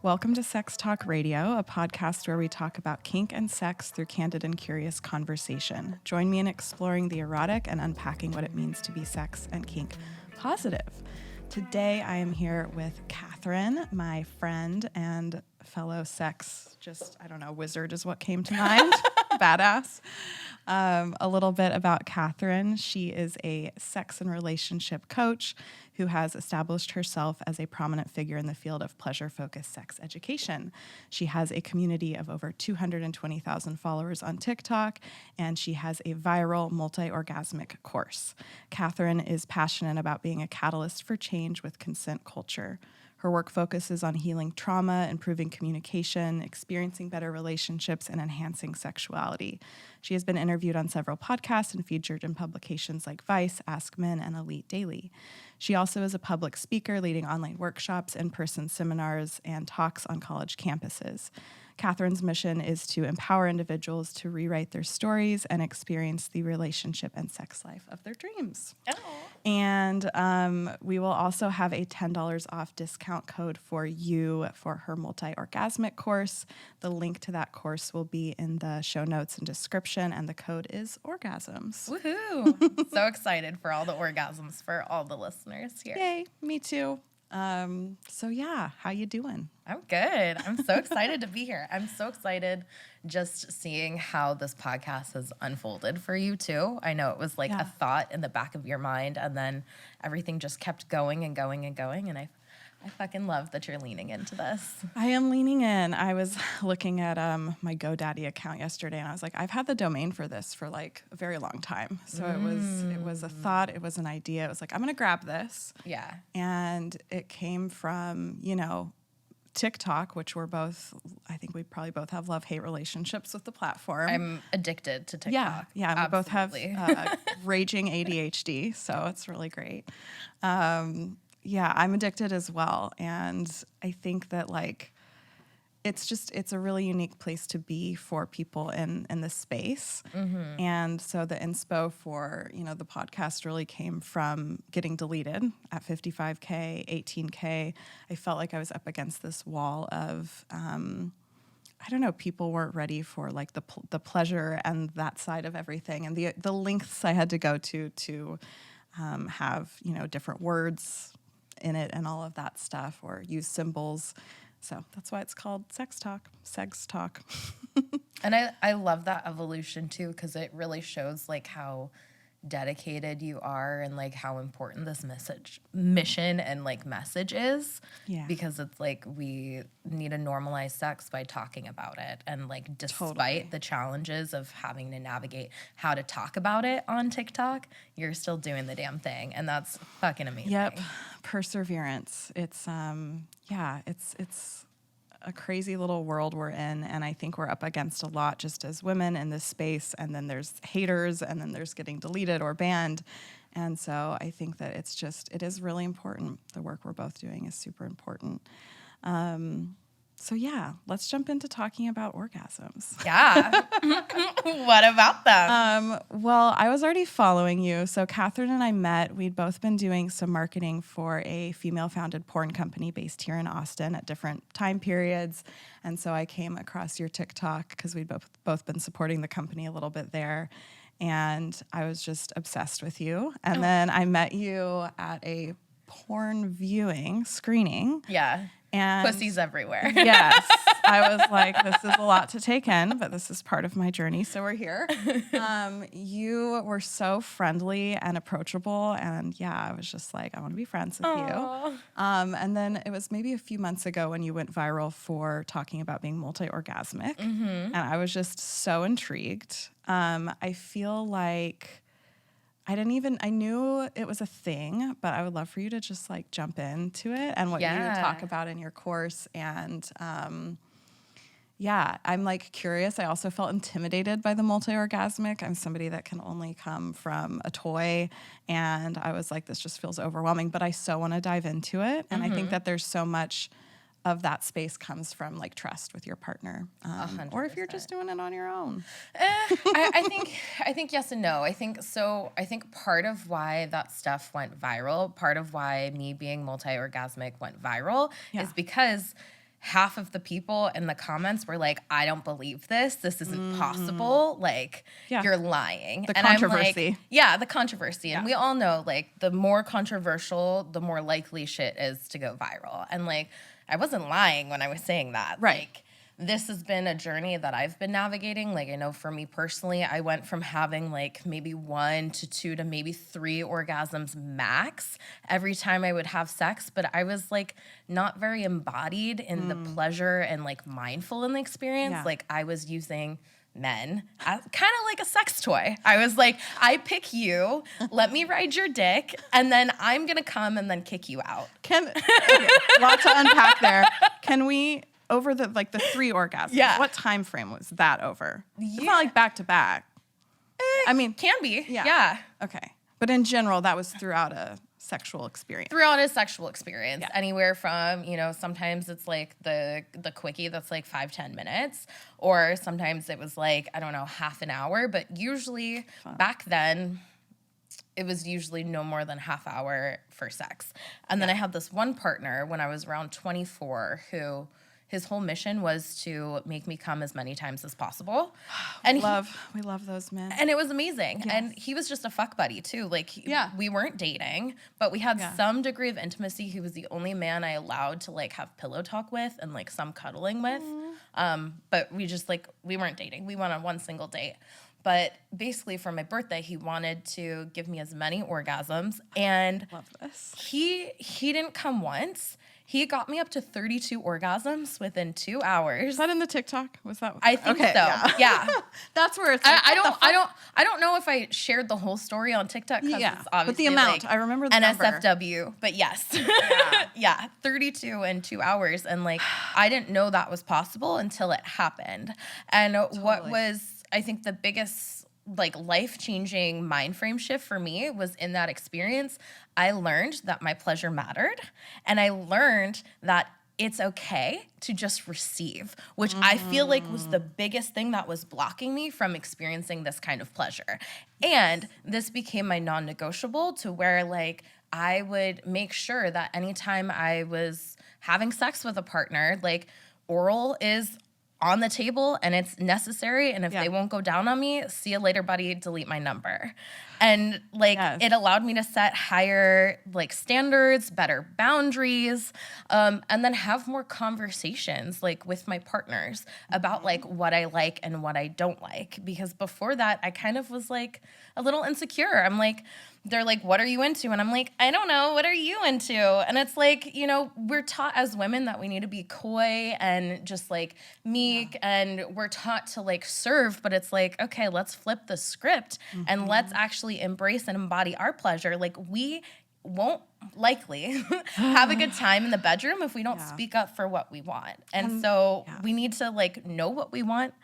Welcome to Sex Talk Radio, a podcast where we talk about kink and sex through candid and curious conversation. Join me in exploring the erotic and unpacking what it means to be sex and kink positive. Today I am here with Catherine, my friend and fellow sex, wizard is what came to mind, badass. A little bit about Catherine. She is a sex and relationship coach who has established herself as a prominent figure in the field of pleasure-focused sex education. She has a community of over 220,000 followers on TikTok, and she has a viral multi-orgasmic course. Catherine is passionate about being a catalyst for change with consent culture. Her work focuses on healing trauma, improving communication, experiencing better relationships, and enhancing sexuality. She has been interviewed on several podcasts and featured in publications like Vice, Ask Men, and Elite Daily. She also is a public speaker, leading online workshops, in-person seminars, and talks on college campuses. Catherine's mission is to empower individuals to rewrite their stories and experience the relationship and sex life of their dreams. Oh. And we will also have a $10 off discount code for you for her multi-orgasmic course. The link to that course will be in the show notes and description, and the code is Orgasms. Woohoo! So excited for all the orgasms for all the listeners here. Yay, me too. How you doing? I'm good. I'm so excited to be here. I'm so excited just seeing how this podcast has unfolded for you too. I know it was like a thought in the back of your mind, and then everything just kept going and going and going, and I fucking love that you're leaning into this. I am leaning in. I was looking at my GoDaddy account yesterday, and I was like, I've had the domain for this for like a very long time. So it was a thought. It was an idea. It was like, I'm going to grab this. Yeah. And it came from, TikTok, which I think we probably both have love-hate relationships with the platform. I'm addicted to TikTok. Yeah. We both have Absolutely. raging ADHD, so it's really great. I'm addicted as well. And I think that it's a really unique place to be for people in this space. Mm-hmm. And so the inspo for, the podcast really came from getting deleted at 55K, 18K. I felt like I was up against this wall of, people weren't ready for like the pleasure and that side of everything. And the lengths I had to go to have, different words in it and all of that stuff, or use symbols. So that's why it's called Sex Talk. And I love that evolution too, because it really shows like how dedicated you are and like how important this mission and like message is. Yeah. Because it's like we need to normalize sex by talking about it. And like despite the challenges of having to navigate how to talk about it on TikTok, you're still doing the damn thing. And that's fucking amazing. Yep. Perseverance. It's it's a crazy little world we're in, and I think we're up against a lot just as women in this space, and then there's haters, and then there's getting deleted or banned. And so I think that it is really important. The work we're both doing is super important. Let's jump into talking about orgasms. Yeah. What about them? I was already following you. So Catherine and I met. We'd both been doing some marketing for a female-founded porn company based here in Austin at different time periods. And so I came across your TikTok because we'd both been supporting the company a little bit there. And I was just obsessed with you. And then I met you at a porn viewing screening. Yeah. And pussies everywhere. Yes. I was like, this is a lot to take in, but this is part of my journey, so we're here. You were so friendly and approachable, and I was just like, I want to be friends with you. And then it was maybe a few months ago when you went viral for talking about being multi-orgasmic, and I was just so intrigued. I feel like I knew it was a thing, but I would love for you to just like jump into it and what you talk about in your course. And I'm like curious. I also felt intimidated by the multi-orgasmic. I'm somebody that can only come from a toy. And I was like, this just feels overwhelming, but I so want to dive into it. And I think that there's so much of that space comes from like trust with your partner, or if you're just doing it on your own. I think yes and no. I think part of why that stuff went viral, part of why me being multi-orgasmic went viral is because half of the people in the comments were like, I don't believe this. This isn't possible. Like, you're lying. The controversy. I'm like, yeah, the controversy. And we all know, like, the more controversial, the more likely shit is to go viral. And, like, I wasn't lying when I was saying that. Right. Like, this has been a journey that I've been navigating. Like, I know for me personally, I went from having like maybe 1 to 2 to maybe 3 orgasms max every time I would have sex. But I was like not very embodied in the pleasure and like mindful in the experience. Yeah. Like, I was using men kind of like a sex toy. I was like, I pick you, let me ride your dick, and then I'm going to come and then kick you out. Okay, lot to unpack there. Can we... Over the 3 orgasms, what time frame was that over? It's not like back to back. I mean, can be. Yeah. Okay. But in general, that was throughout a sexual experience. Throughout a sexual experience. Yeah. Anywhere from, sometimes it's like the quickie that's like 5-10 minutes, or sometimes it was like, I don't know, half an hour. But usually back then, it was usually no more than half hour for sex. And then I had this one partner when I was around 24 who... his whole mission was to make me come as many times as possible. And we love those men. And it was amazing. Yes. And he was just a fuck buddy too. Like, we weren't dating, but we had some degree of intimacy. He was the only man I allowed to like have pillow talk with and like some cuddling with. But we just like, we weren't dating. We went on one single date. But basically for my birthday, he wanted to give me as many orgasms. And love this. He didn't come once. He got me up to 32 orgasms within 2 hours. Is that in the TikTok? Was that? I think so. Yeah. That's where it's. Like, I don't know if I shared the whole story on TikTok because it's obviously but the amount. Like I remember the NSFW. number. But yes. 32 in 2 hours, and like I didn't know that was possible until it happened. And what was, I think, the biggest like life-changing mind frame shift for me was in that experience. I learned that my pleasure mattered, and I learned that it's okay to just receive, which I feel like was the biggest thing that was blocking me from experiencing this kind of pleasure. And this became my non-negotiable, to where like I would make sure that anytime I was having sex with a partner, like oral is on the table and it's necessary. And if they won't go down on me, see you later, buddy, delete my number. And like, it allowed me to set higher like standards, better boundaries, and then have more conversations like with my partners about like what I like and what I don't like. Because before that, I kind of was like a little insecure. I'm like, they're like, what are you into? And I'm like, I don't know. What are you into? And it's like, we're taught as women that we need to be coy and just like meek, and we're taught to like serve, but it's like, okay, let's flip the script and let's actually embrace and embody our pleasure. Like, we won't likely have a good time in the bedroom if we don't speak up for what we want. And so we need to like know what we want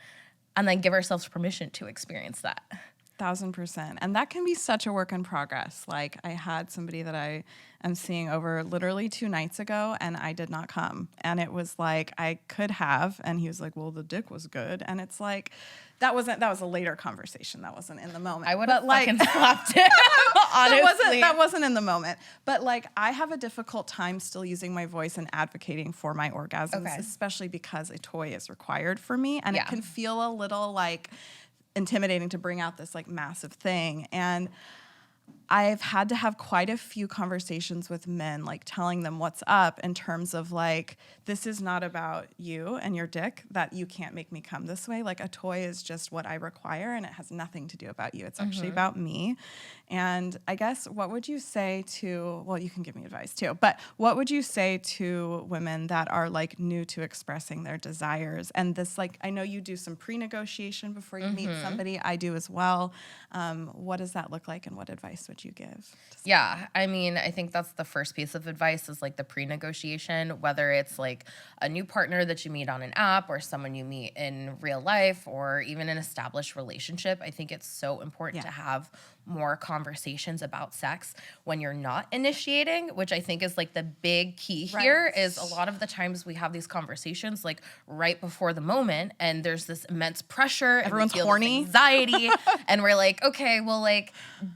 and then give ourselves permission to experience that. 1,000%. And that can be such a work in progress. Like, I had somebody that I am seeing over literally 2 nights ago, and I did not come. And it was like, I could have. And he was like, well, the dick was good. And it's like, that was a later conversation. That wasn't in the moment. I would have fucking slapped him, honestly. That wasn't in the moment. But like, I have a difficult time still using my voice and advocating for my orgasms, especially because a toy is required for me. And it can feel a little like intimidating to bring out this like massive thing. And I've had to have quite a few conversations with men, like telling them what's up in terms of like, this is not about you and your dick, that you can't make me come this way. Like, a toy is just what I require, and it has nothing to do about you. It's actually about me. And I guess, what would you say to, well, you can give me advice too, but what would you say to women that are like new to expressing their desires? And this, like, I know you do some pre-negotiation before you meet somebody. I do as well. What does that look like, and what advice would you give? Yeah, I mean, I think that's the first piece of advice, is like the pre-negotiation, whether it's like a new partner that you meet on an app, or someone you meet in real life, or even an established relationship. I think it's so important to have more conversations about sex when you're not initiating, which I think is like the big key here. Is a lot of the times we have these conversations like right before the moment, and there's this immense pressure, everyone's and we feel horny, this anxiety, and we're like, okay, well, like,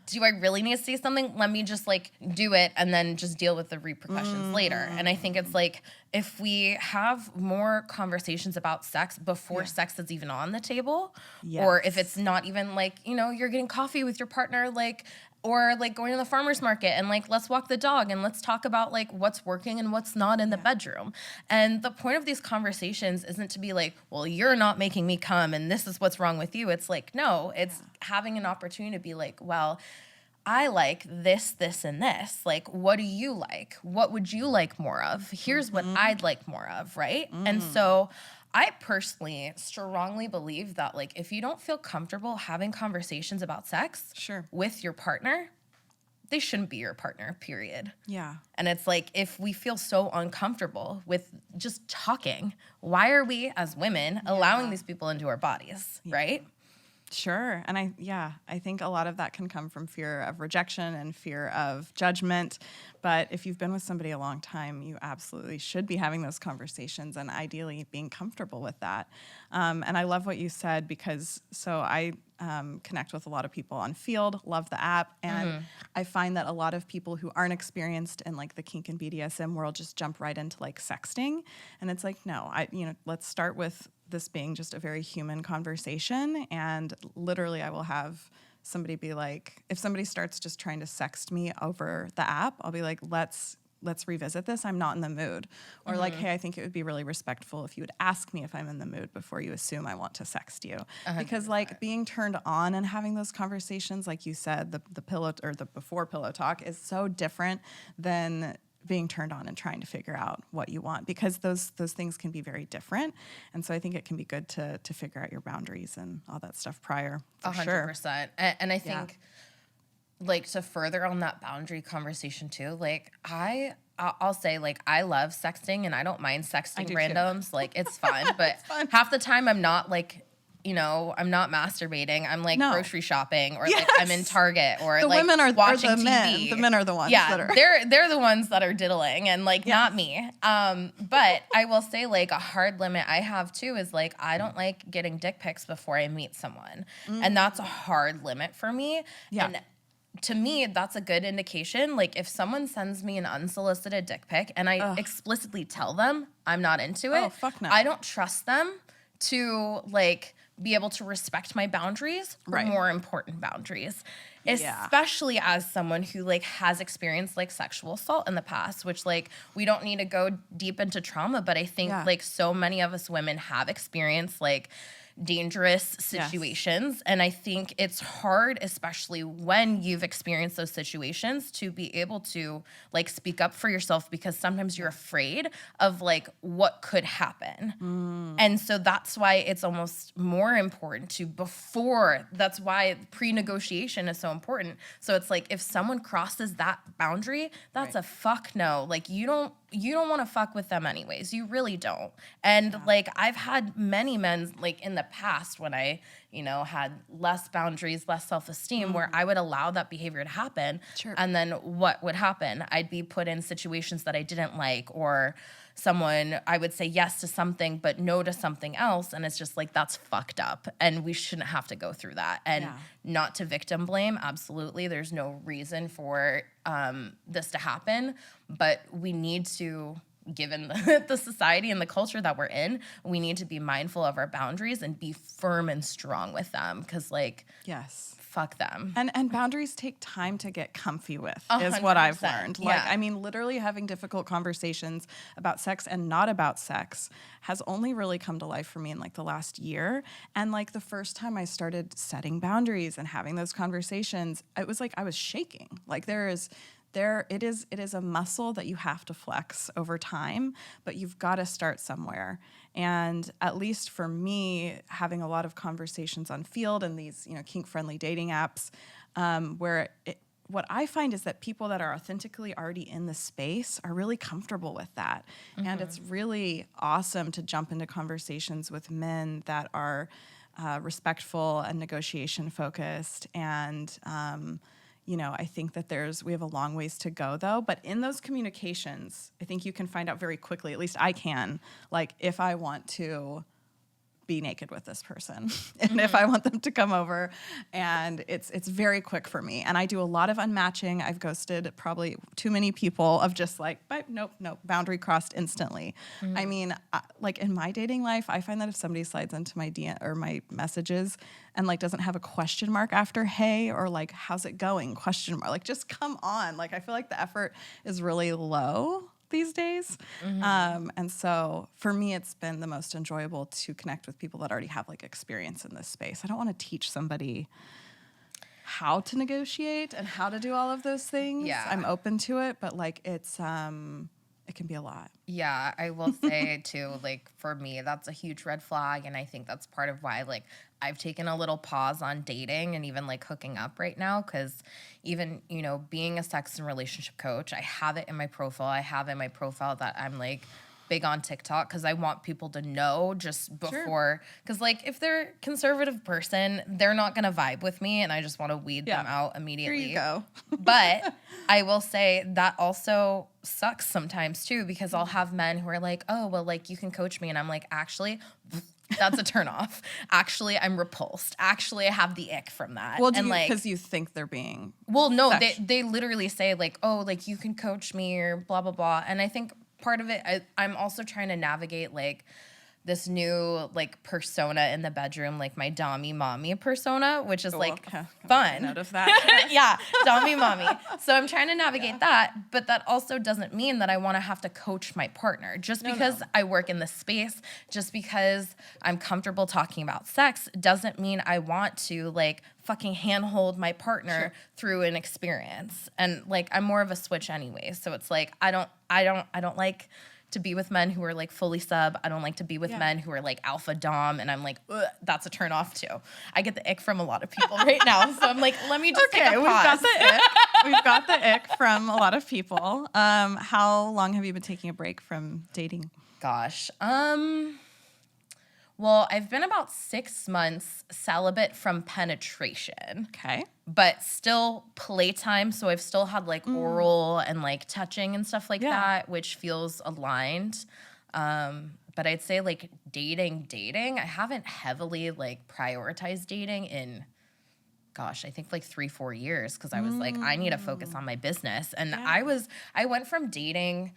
do I really need to say something? Let me just like do it and then just deal with the repercussions later. And I think it's like if we have more conversations about sex before sex is even on the table, or if it's not even like, you know, you're getting coffee with your partner, like, or like going to the farmer's market and like, let's walk the dog and let's talk about like what's working and what's not in the bedroom. And the point of these conversations isn't to be like, well, you're not making me come and this is what's wrong with you. It's like, no, it's having an opportunity to be like, well, I like this, this, and this. Like, what do you like? What would you like more of? Here's what I'd like more of, right? And so I personally strongly believe that, like, if you don't feel comfortable having conversations about sex with your partner, they shouldn't be your partner, period. Yeah. And it's like, if we feel so uncomfortable with just talking, why are we as women allowing these people into our bodies, right? Sure. And I think a lot of that can come from fear of rejection and fear of judgment. But if you've been with somebody a long time, you absolutely should be having those conversations and ideally being comfortable with that. And I love what you said because I connect with a lot of people on Field, love the app. And I find that a lot of people who aren't experienced in like the kink and BDSM world just jump right into like sexting. And it's like, no, let's start with this being just a very human conversation. And literally I will have somebody be like, if somebody starts just trying to sext me over the app, I'll be like, let's revisit this. I'm not in the mood. Or like, hey, I think it would be really respectful if you would ask me if I'm in the mood before you assume I want to sext you. 100%. Because like being turned on and having those conversations, like you said, the pillow or the before pillow talk is so different than being turned on and trying to figure out what you want, because those things can be very different. And so I think it can be good to figure out your boundaries and all that stuff prior. 100%. And I think like to further on that boundary conversation too, like I'll say like I love sexting and I don't mind sexting randoms. Like it's fun, but fun. Half the time I'm not like, you know, I'm not masturbating. I'm like grocery shopping or like I'm in Target or the like women are watching the TV. Men. The men are the ones that are. They're the ones that are diddling and like not me. But I will say like a hard limit I have too is like I don't like getting dick pics before I meet someone. And that's a hard limit for me. Yeah. And to me, that's a good indication. Like if someone sends me an unsolicited dick pic and I explicitly tell them I'm not into it, fuck no. I don't trust them to like be able to respect my boundaries or more important boundaries, especially as someone who like has experienced like sexual assault in the past, which like we don't need to go deep into trauma, but I think like so many of us women have experienced like dangerous situations. And I think it's hard, especially when you've experienced those situations, to be able to like speak up for yourself because sometimes you're afraid of like what could happen. And so that's why it's almost more important that's why pre-negotiation is so important. So it's like if someone crosses that boundary, that's a fuck no. Like you don't want to fuck with them anyways. You really don't. And like I've had many men like in the past when I, you know, had less boundaries, less self-esteem where I would allow that behavior to happen. And then what would happen? I'd be put in situations that I didn't like, or I would say yes to something but no to something else, and it's just like that's fucked up and we shouldn't have to go through that. And not to victim blame, absolutely, there's no reason for this to happen, but we need to, given the society and the culture that we're in, we need to be mindful of our boundaries and be firm and strong with them, because like fuck them. And boundaries take time to get comfy with, is what I've learned. Like, I mean, literally having difficult conversations about sex and not about sex has only really come to life for me in like the last year. And like the first time I started setting boundaries and having those conversations, it was like I was shaking. Like it is a muscle that you have to flex over time, but you've got to start somewhere. And at least for me, having a lot of conversations on Field and these, you know, kink-friendly dating apps, what I find is that people that are authentically already in the space are really comfortable with that. And it's really awesome to jump into conversations with men that are respectful and negotiation focused. And you know, I think that we have a long ways to go though, but in those communications, I think you can find out very quickly, at least I can, like if I want to be naked with this person and if I want them to come over, and it's very quick for me. And I do a lot of unmatching. I've ghosted probably too many people of just like, nope, boundary crossed instantly. I mean, like in my dating life, I find that if somebody slides into my DM or my messages and like doesn't have a question mark after hey, or like how's it going question mark, like just come on. Like I feel like the effort is really low these days. And so for me, it's been the most enjoyable to connect with people that already have like experience in this space. I don't want to teach somebody how to negotiate and how to do all of those things. Yeah. I'm open to it, but like it's it can be a lot. Yeah, I will say too, like for me, that's a huge red flag. And I think that's part of why like I've taken a little pause on dating and even like hooking up right now. Cause even, you know, being a sex and relationship coach, I have it in my profile. I have in my profile that I'm like big on TikTok because I want people to know just before. Because like if they're a conservative person, they're not going to vibe with me and I just want to weed them out immediately. Here you go. But I will say that also sucks sometimes too, because I'll have men who are like, oh, well, like you can coach me. And I'm like, actually, that's a turnoff. Actually, I'm repulsed. Actually, I have the ick from that. Well, because you think they're being well, no, they literally say like, oh, like you can coach me or blah, blah, blah. And I think part of it, I'm also trying to navigate like this new like persona in the bedroom, like my dommy mommy persona, which is fun. Note of that. Yeah, dommy mommy. So I'm trying to navigate that, but that also doesn't mean that I want to have to coach my partner. Just because I work in this space, just because I'm comfortable talking about sex, doesn't mean I want to like fucking handhold my partner through an experience. And like I'm more of a switch anyway. So it's like I don't like to be with men who are like fully sub. I don't like to be with men who are like alpha dom, and I'm like, that's a turn off too. I get the ick from a lot of people right now, so I'm like, let me just take a pause. We've got the ick from a lot of people. How long have you been taking a break from dating? Gosh, well, I've been about 6 months celibate from penetration. Okay. But still playtime, so I've still had like oral and like touching and stuff like that, which feels aligned. But I'd say like dating, I haven't heavily like prioritized dating in, gosh, I think like 3-4 years, because I was like, I need to focus on my business. And I went from dating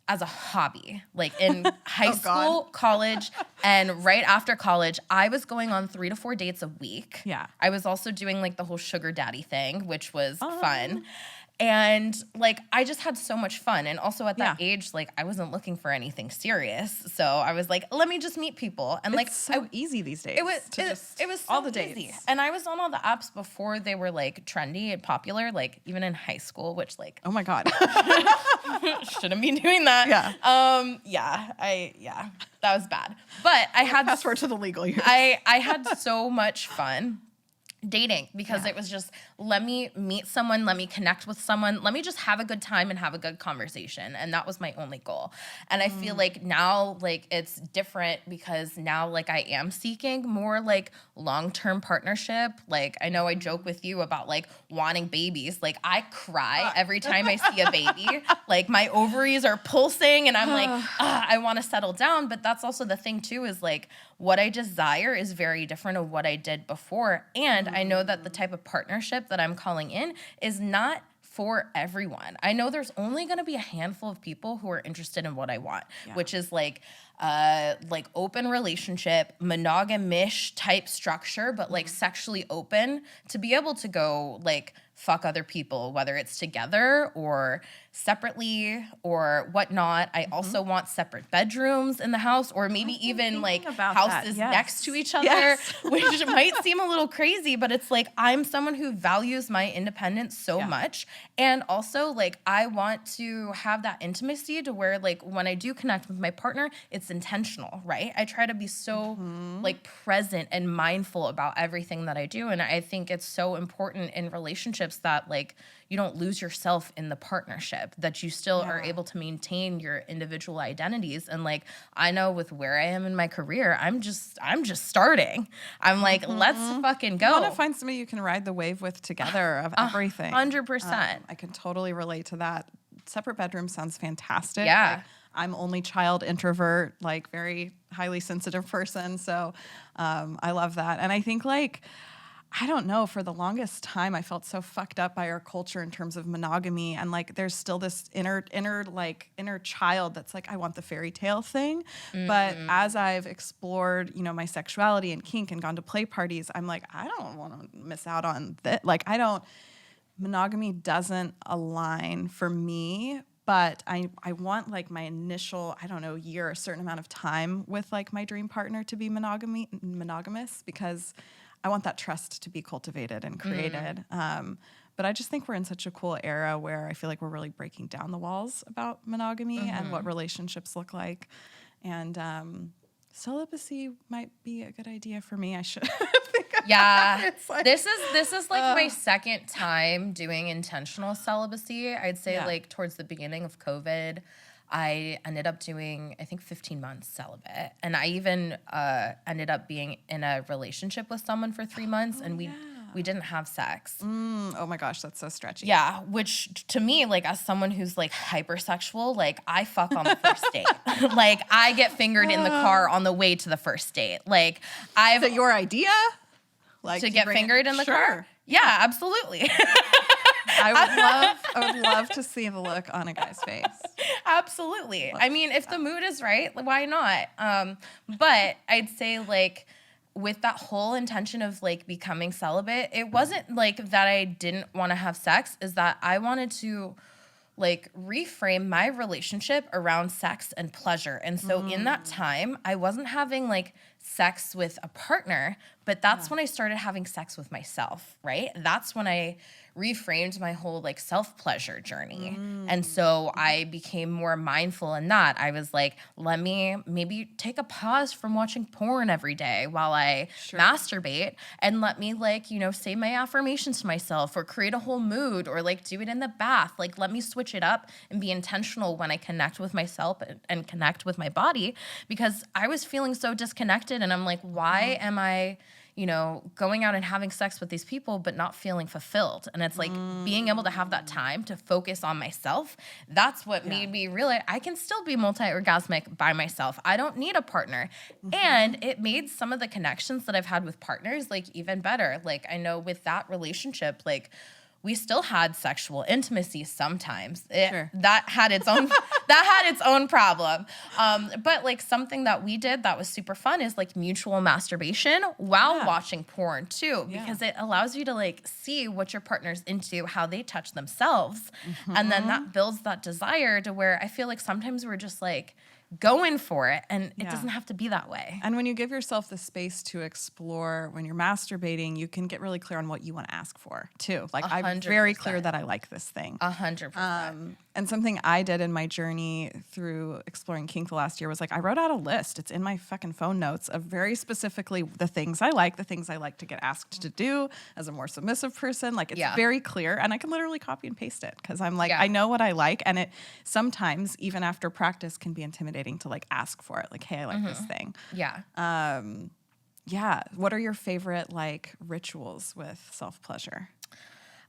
as a hobby, like in high school, college, and right after college, I was going on 3 to 4 dates a week. Yeah. I was also doing like the whole sugar daddy thing, which was fun. And like, I just had so much fun. And also at that age, like I wasn't looking for anything serious. So I was like, let me just meet people. And like, it's so easy these days. It was so all the easy. dates. And I was on all the apps before they were like trendy and popular, like even in high school, which like, oh my God. shouldn't be doing that. That was bad. But I had password to the legal years. I had so much fun dating because it was just, let me meet someone, let me connect with someone, let me just have a good time and have a good conversation. And that was my only goal. And I feel like now like it's different because now like I am seeking more like long-term partnership. Like I know I joke with you about like wanting babies. Like I cry every time I see a baby. Like my ovaries are pulsing and I'm like, I want to settle down. But that's also the thing too, is like what I desire is very different of what I did before. And I know that the type of partnership that I'm calling in is not for everyone. I know there's only going to be a handful of people who are interested in what I want, which is like open relationship, monogamish type structure, but like sexually open to be able to go like fuck other people, whether it's together or separately or whatnot. I also want separate bedrooms in the house, or maybe even like houses next to each other, which might seem a little crazy, but it's like I'm someone who values my independence so much. And also like I want to have that intimacy to where like when I do connect with my partner, it's intentional, right? I try to be so like present and mindful about everything that I do. And I think it's so important in relationships that like you don't lose yourself in the partnership, that you still are able to maintain your individual identities. And like, I know with where I am in my career, I'm just starting. I'm like, let's fucking go. You want to find somebody you can ride the wave with together of everything. 100%. I can totally relate to that. Separate bedrooms sounds fantastic. Yeah. Like, I'm only child, introvert, like very highly sensitive person. So I love that. And I think like, I don't know, for the longest time, I felt so fucked up by our culture in terms of monogamy. And like, there's still this inner child that's like, I want the fairy tale thing. Mm-hmm. But as I've explored, my sexuality and kink and gone to play parties, I'm like, I don't want to miss out on that. Like, monogamy doesn't align for me. But I want like my initial, year, a certain amount of time with like my dream partner to be monogamous, because I want that trust to be cultivated and created. But I just think we're in such a cool era where I feel like we're really breaking down the walls about monogamy and what relationships look like. And celibacy might be a good idea for me. I should think about it. Like, this is like my second time doing intentional celibacy. I'd say like towards the beginning of COVID, I ended up doing, I think, 15 months celibate. And I even ended up being in a relationship with someone for 3 months, and we didn't have sex. Oh my gosh, that's so stretchy. Yeah, which to me, like as someone who's like hypersexual, like I fuck on the first date. Like I get fingered in the car on the way to the first date. Like Is it your idea? Like to get fingered in the car? Yeah, absolutely. I would love to see the look on a guy's face. Absolutely. I mean, if the mood is right, why not? But I'd say like with that whole intention of like becoming celibate, it wasn't like that I didn't want to have sex, is that I wanted to like reframe my relationship around sex and pleasure. And so in that time, I wasn't having like sex with a partner, but that's when I started having sex with myself, right? That's when I reframed my whole like self-pleasure journey. And so I became more mindful in that. I was like, let me maybe take a pause from watching porn every day while I masturbate, and let me like, say my affirmations to myself, or create a whole mood, or like do it in the bath. Like let me switch it up and be intentional when I connect with myself and connect with my body, because I was feeling so disconnected, and I'm like, why am I going out and having sex with these people, but not feeling fulfilled? And it's like being able to have that time to focus on myself. That's what made me realize I can still be multi-orgasmic by myself. I don't need a partner. And it made some of the connections that I've had with partners like even better. Like I know with that relationship, like we still had sexual intimacy sometimes. That had its own problem. But like something that we did that was super fun is like mutual masturbation while watching porn too, because it allows you to like see what your partner's into, how they touch themselves. And then that builds that desire to where I feel like sometimes we're just like going for it, and it doesn't have to be that way. And when you give yourself the space to explore when you're masturbating, you can get really clear on what you want to ask for too. Like 100%. I'm very clear that I like this thing. 100%. And something I did in my journey through exploring kink the last year was like, I wrote out a list. It's in my fucking phone notes of very specifically the things I like to get asked to do as a more submissive person. Like it's very clear, and I can literally copy and paste it because I'm like, I know what I like. And it sometimes, even after practice, can be intimidating to like ask for it. Like, hey, I like this thing. What are your favorite like rituals with self-pleasure?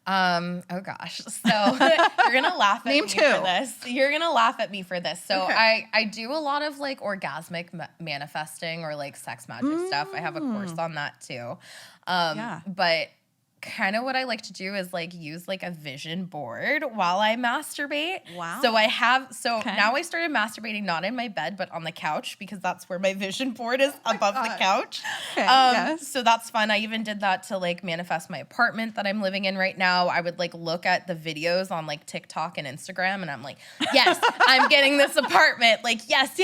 Oh gosh. So you're going to laugh at me for this. You're going to laugh at me for this. So I do a lot of like orgasmic manifesting or like sex magic stuff. I have a course on that too. But kind of what I like to do is like use like a vision board while I masturbate. Wow. So now I started masturbating not in my bed, but on the couch, because that's where my vision board is above the couch. So that's fun. I even did that to like manifest my apartment that I'm living in right now. I would like look at the videos on like TikTok and Instagram, and I'm like, yes, I'm getting this apartment. Like, yes.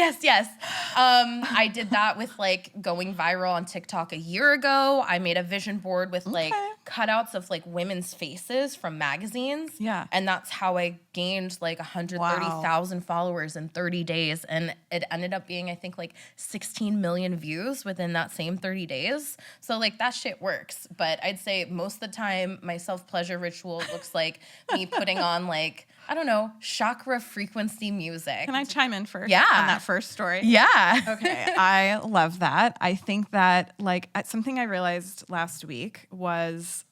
I did that with like going viral on TikTok a year ago. I made a vision board with like cutouts of like women's faces from magazines. Yeah. And that's how I gained like 130,000 followers in 30 days. And it ended up being, I think, like 16 million views within that same 30 days. So like that shit works. But I'd say most of the time my self-pleasure ritual looks like me putting on like, I don't know, chakra frequency music. Can I chime in first on that first story? Yeah. Okay. I love that. I think that like something I realized last week was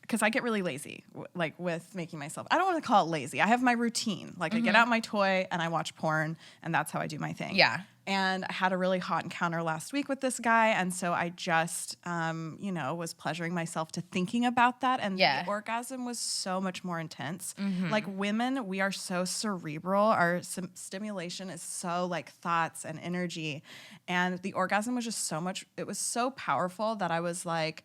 because I get really lazy, like with making myself, I don't want to call it lazy. I have my routine. Like I get out my toy and I watch porn, and that's how I do my thing. Yeah. And I had a really hot encounter last week with this guy. And so I just, was pleasuring myself to thinking about that. And the orgasm was so much more intense. Like women, we are so cerebral. Our stimulation is so like thoughts and energy. And the orgasm was just it was so powerful that I was like,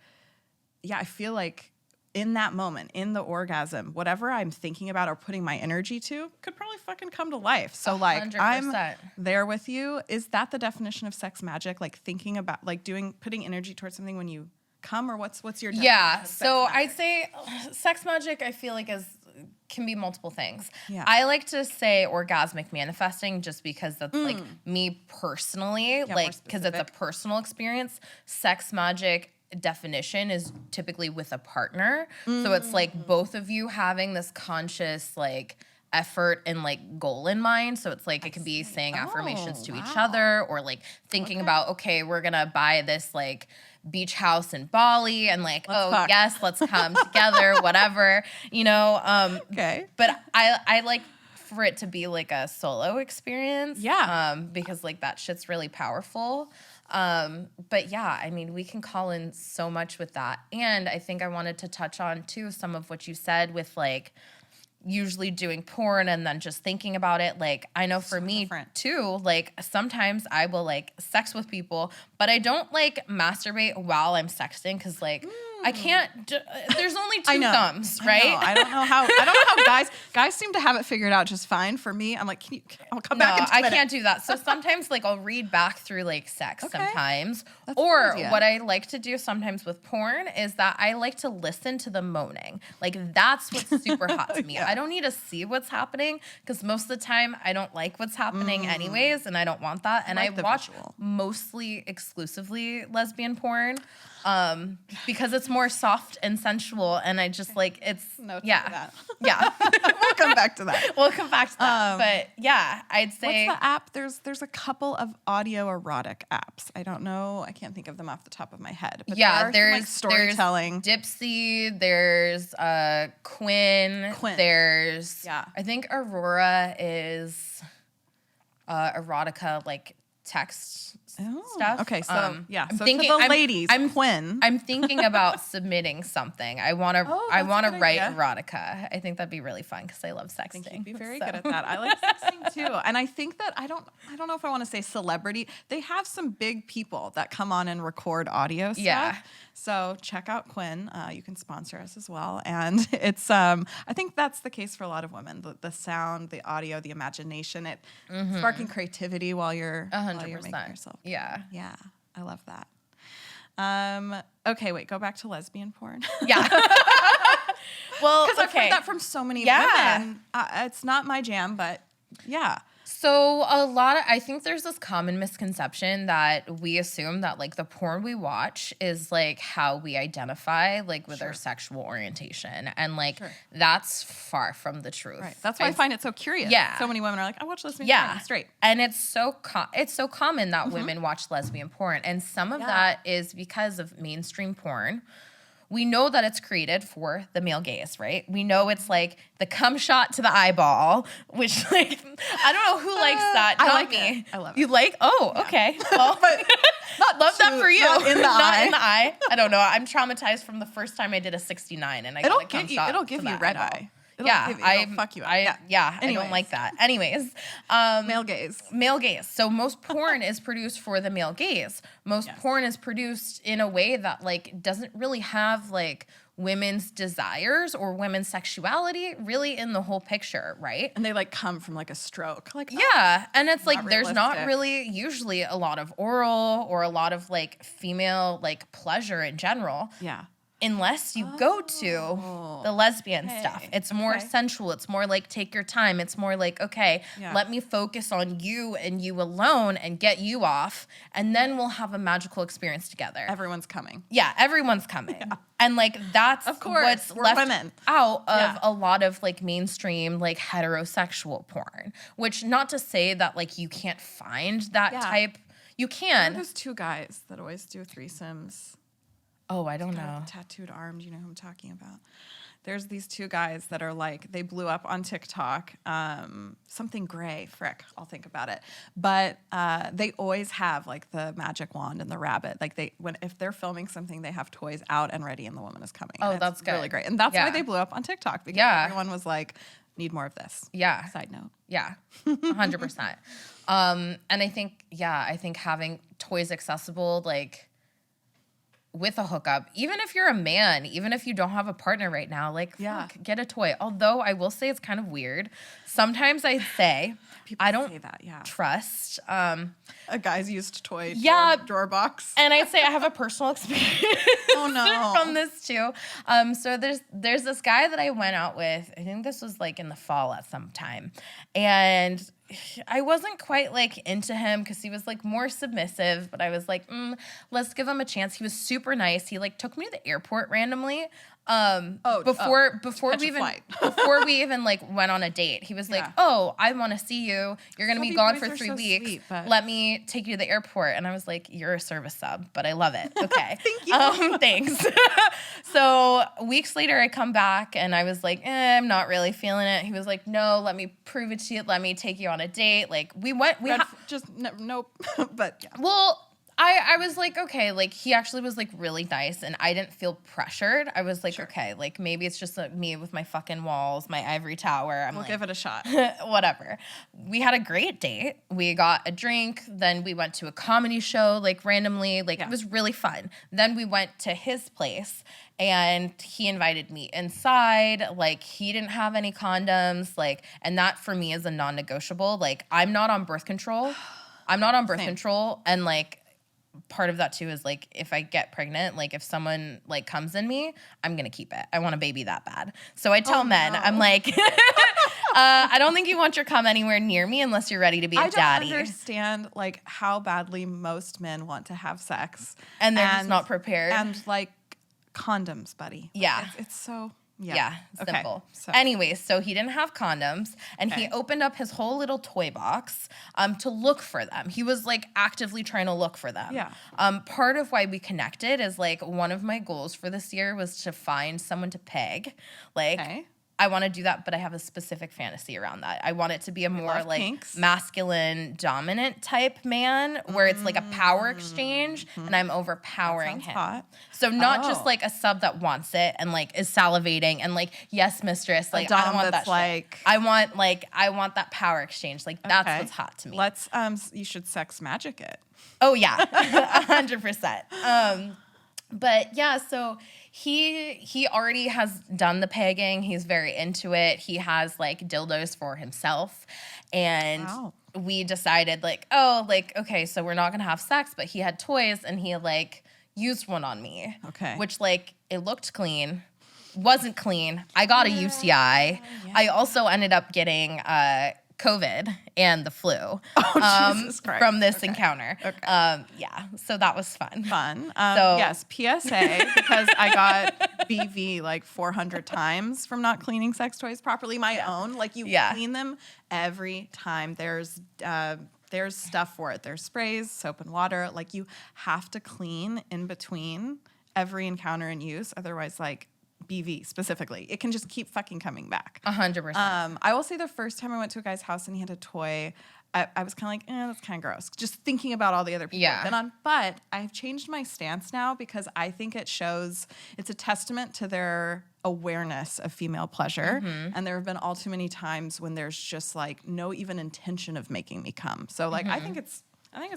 yeah, I feel like in that moment, in the orgasm, whatever I'm thinking about or putting my energy to could probably fucking come to life. So 100%. Like I'm there with you. Is that the definition of sex magic? Like thinking about like putting energy towards something when you come, or what's your definition? Yeah. So I'd say sex magic, I feel like can be multiple things. Yeah. I like to say orgasmic manifesting just because that's like me personally, like because it's a personal experience. Sex magic definition is typically with a partner. So it's like both of you having this conscious like effort and like goal in mind. So it's like it could be saying affirmations to each other, or like thinking about, okay, we're gonna buy this like beach house in Bali, and like, yes, let's come together, whatever, Okay. But I like for it to be like a solo experience. Yeah. Because like that shit's really powerful. But yeah, I mean, we can call in so much with that. And I think I wanted to touch on too some of what you said with like usually doing porn and then just thinking about it. Like I know for me too, like sometimes I will like sex with people, but I don't like masturbate while I'm sexting, because like I can't. There's only two thumbs, right? I don't know how guys seem to have it figured out just fine. For me, I'm like, I'll come back. No, I can't do that. So sometimes, like, I'll read back through like sex sometimes, or what I like to do sometimes with porn is that I like to listen to the moaning. Like that's what's super hot to me. I don't need to see what's happening, because most of the time I don't like what's happening anyways, and I don't want that. And I watch mostly exclusively lesbian porn. Because it's more soft and sensual, and I just like it's yeah. We'll come back to that. But yeah, I'd say what's the app? There's a couple of audio erotic apps. I don't know. I can't think of them off the top of my head. But there's storytelling. There's Dipsy. There's Quinn. There's I think Aurora is erotica like text stuff. Okay, so I'm so thinking to the ladies. Quinn. I'm thinking about submitting something. I want to write erotica. I think that'd be really fun because I love sexting. I think you'd be very good at that. I like sexting too, and I think that I don't know if I want to say celebrity. They have some big people that come on and record audio stuff. Yeah. So check out Quinn. You can sponsor us as well, and it's I think that's the case for a lot of women. The sound, the audio, the imagination, it sparking creativity while you're 100%. making yourself. Yeah. Yeah. I love that. Okay, wait, go back to lesbian porn. Yeah. Well, because I've heard that from so many women. It's not my jam, but yeah. So I think there's this common misconception that we assume that like the porn we watch is like how we identify like with our sexual orientation, and like that's far from the truth. Right. That's why I find it so curious. Yeah. So many women are like, I watch lesbian porn. I'm straight. And it's so common that women watch lesbian porn, and some of that is because of mainstream porn. We know that it's created for the male gaze, right? We know it's like the cum shot to the eyeball, which like, I don't know who likes that. I Not like me. it. I love it. You like? Oh, okay. Well, love that for you. Not in the eye. In the eye. I don't know. I'm traumatized from the first time I did a 69 and I got a cum shot. It'll give you red eye. It'll fuck you up. I don't like that. Anyways. Male gaze. Male gaze. So most porn is produced for the male gaze. Most porn is produced in a way that like doesn't really have like women's desires or women's sexuality really in the whole picture, right? And they like come from like a stroke. Like and it's like there's not really usually a lot of oral or a lot of like female like pleasure in general. Yeah. Unless you go to the lesbian stuff. It's more sensual. It's more like take your time. It's more like, okay, let me focus on you and you alone and get you off. And then we'll have a magical experience together. Everyone's coming. Yeah, everyone's coming. Yeah. And like that's what's left out of a lot of like mainstream like heterosexual porn. Which not to say that like you can't find that type. You can. There's two guys that always do threesomes. Oh, I don't know. Tattooed arm. Do you know who I'm talking about? There's these two guys that are like, they blew up on TikTok. Something gray, frick, I'll think about it. But they always have like the magic wand and the rabbit. Like if they're filming something, they have toys out and ready, and the woman is coming. Oh, and that's good. Really great, and that's why they blew up on TikTok, because everyone was like, need more of this. Yeah. Side note. Yeah. 100%. And I think having toys accessible, like, with a hookup, even if you're a man, even if you don't have a partner right now, like, fuck, get a toy. Although I will say it's kind of weird. Sometimes I say, I don't trust a guy's used toy drawer box. And I'd say I have a personal experience from this too. So there's this guy that I went out with. I think this was like in the fall at some time. And I wasn't quite like into him because he was like more submissive, but I was like, let's give him a chance. He was super nice. He like took me to the airport randomly. Before we even like went on a date, he was like, "Oh, I want to see you. You're gonna be gone for 3 weeks. Sweet, let me take you to the airport." And I was like, "You're a service sub, but I love it." Okay, thank you. Thanks. So weeks later, I come back and I was like, "I'm not really feeling it." He was like, "No, let me prove it to you. Let me take you on a date." Like we went. Nope. But yeah. Well. I was like, okay, like he actually was like really nice and I didn't feel pressured. I was like, okay, like maybe it's just me with my fucking walls, my ivory tower. We'll give it a shot. Whatever. We had a great date. We got a drink. Then we went to a comedy show, like randomly. Like it was really fun. Then we went to his place and he invited me inside. Like he didn't have any condoms. Like, and that for me is a non-negotiable. Like I'm not on birth control. Control. And like, part of that too is like if I get pregnant, like if someone like comes in me, I'm gonna keep it. I want a baby that bad. So I tell men, I'm like, I don't think you want your cum anywhere near me unless you're ready to be a daddy. I don't understand like how badly most men want to have sex, and they're just not prepared. And like condoms, buddy. Yeah, it's so. Yeah, simple. So. Anyways, so he didn't have condoms, and he opened up his whole little toy box to look for them. He was like actively trying to look for them. Yeah. Part of why we connected is like one of my goals for this year was to find someone to peg. Like I want to do that, but I have a specific fantasy around that. I want it to be a more like kinks. Masculine dominant type man where it's like a power exchange and I'm overpowering him. Hot. So not just like a sub that wants it and like is salivating and like, yes, mistress. Like I don't want that like shit. I want that power exchange. Like that's what's hot to me. Let's you should sex magic it. Oh yeah. 100%. But yeah, so he already has done the pegging. He's very into it. He has like dildos for himself. And we decided like, okay, so we're not going to have sex, but he had toys and he like used one on me. Okay. Which like it looked clean, wasn't clean. I got a UTI. Yeah. I also ended up getting COVID and the flu Jesus Christ. From this encounter. Okay. So that was fun. So yes, PSA, because I got BV like 400 times from not cleaning sex toys properly. My own, like you clean them every time. There's stuff for it. There's sprays, soap and water. Like you have to clean in between every encounter and use. Otherwise, like BV specifically, it can just keep fucking coming back. 100%. I will say the first time I went to a guy's house and he had a toy, I was kind of like, that's kind of gross. Just thinking about all the other people I've been on. But I've changed my stance now because I think it's a testament to their awareness of female pleasure. Mm-hmm. And there have been all too many times when there's just like no even intention of making me come. So like, I think it's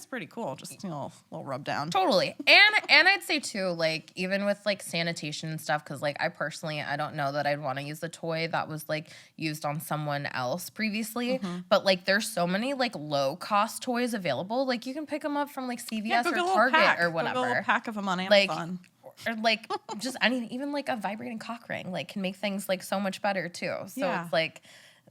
pretty cool. Just a little rub down. Totally. And I'd say too, like even with like sanitation and stuff, because like I personally, I don't know that I'd want to use a toy that was like used on someone else previously. Mm-hmm. But like there's so many like low cost toys available. Like you can pick them up from like CVS or Target or whatever. Go get a little pack of them on Amazon. Or like just even like a vibrating cock ring like can make things like so much better too. So it's like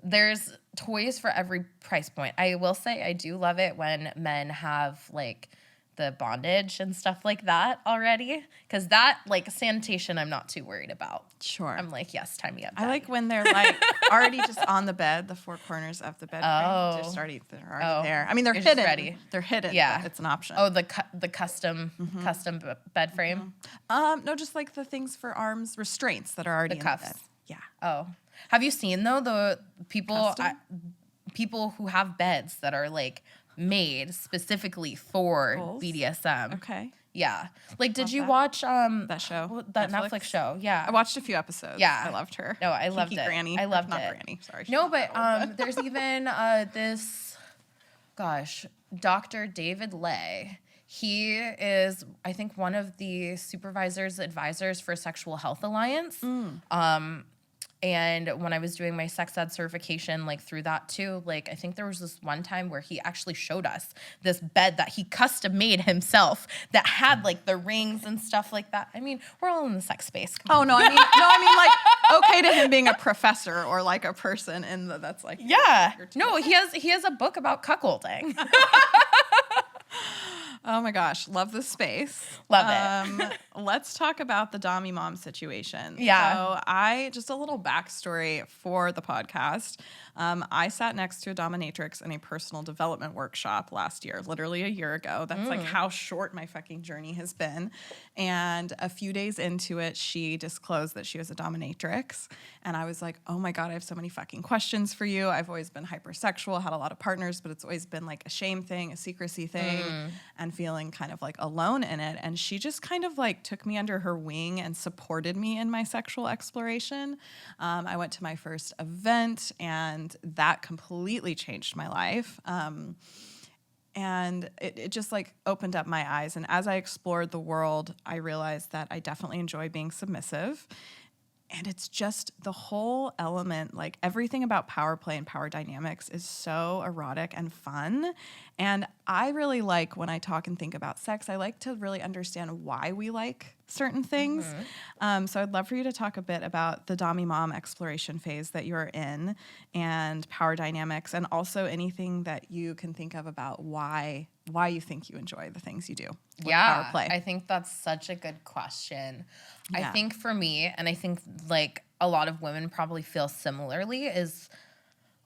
there's toys for every price point. I will say I do love it when men have like the bondage and stuff like that already. Because that, like, sanitation, I'm not too worried about. Sure. I'm like, yes, tie me up. I like when they're like already just on the bed, the four corners of the bed. They're already there. I mean, they're hidden. Ready. They're hidden. Yeah. But it's an option. Oh, the custom bed frame? No, just like the things for arms, restraints that are already in the bed. Yeah. Oh. Have you seen, though, the people people who have beds that are, like, made specifically for BDSM? Okay. Yeah. Like, did you watch that show? That Netflix show? Yeah. I watched a few episodes. Yeah. I loved her. No, I loved it. Granny. I loved Not it. Granny. Sorry. No, but there's even this, Dr. David Lay. He is, I think, one of the advisors for Sexual Health Alliance. And when I was doing my sex ed certification, like, through that too, like, I think there was this one time where he actually showed us this bed that he custom made himself that had, like, the rings and stuff like that. I mean, we're all in the sex space. I mean, like, okay to him being a professor or like a person that's like. Yeah. No, he has a book about cuckolding. Oh my gosh, love this space. Love it. Let's talk about the Dommy Mom situation. Yeah. So just a little backstory for the podcast. I sat next to a dominatrix in a personal development workshop last year, literally a year ago. That's like how short my fucking journey has been. And a few days into it, she disclosed that she was a dominatrix. And I was like, oh my God, I have so many fucking questions for you. I've always been hypersexual, had a lot of partners, but it's always been like a shame thing, a secrecy thing, and feeling kind of like alone in it. And she just kind of like took me under her wing and supported me in my sexual exploration. I went to my first event, and that completely changed my life. And it just like opened up my eyes. And as I explored the world, I realized that I definitely enjoy being submissive. And it's just the whole element, like everything about power play and power dynamics is so erotic and fun. And I really like, when I talk and think about sex, I like to really understand why we like certain things. So I'd love for you to talk a bit about the Dommy Mom exploration phase that you're in and power dynamics, and also anything that you can think of about why you think you enjoy the things you do with power play. I think that's such a good question. Yeah. I think for me, and I think like a lot of women probably feel similarly, is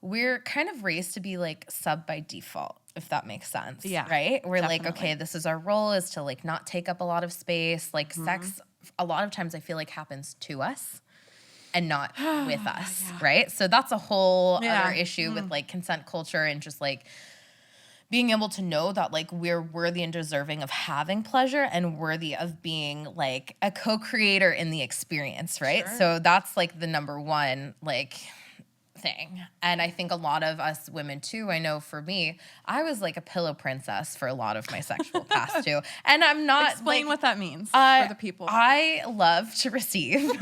we're kind of raised to be like sub by default, if that makes sense. Yeah. Right? We're definitely. like, okay, this is our role, is to like not take up a lot of space. Like sex, a lot of times I feel like happens to us and not with us. Right? So that's a whole other issue with like consent culture and just like being able to know that like we're worthy and deserving of having pleasure and worthy of being like a co-creator in the experience, right? Sure. So that's like the number one like thing. And I think a lot of us women too, I know for me, I was like a pillow princess for a lot of my sexual past too. And I'm not Explain like, what that means for the people. I love to receive.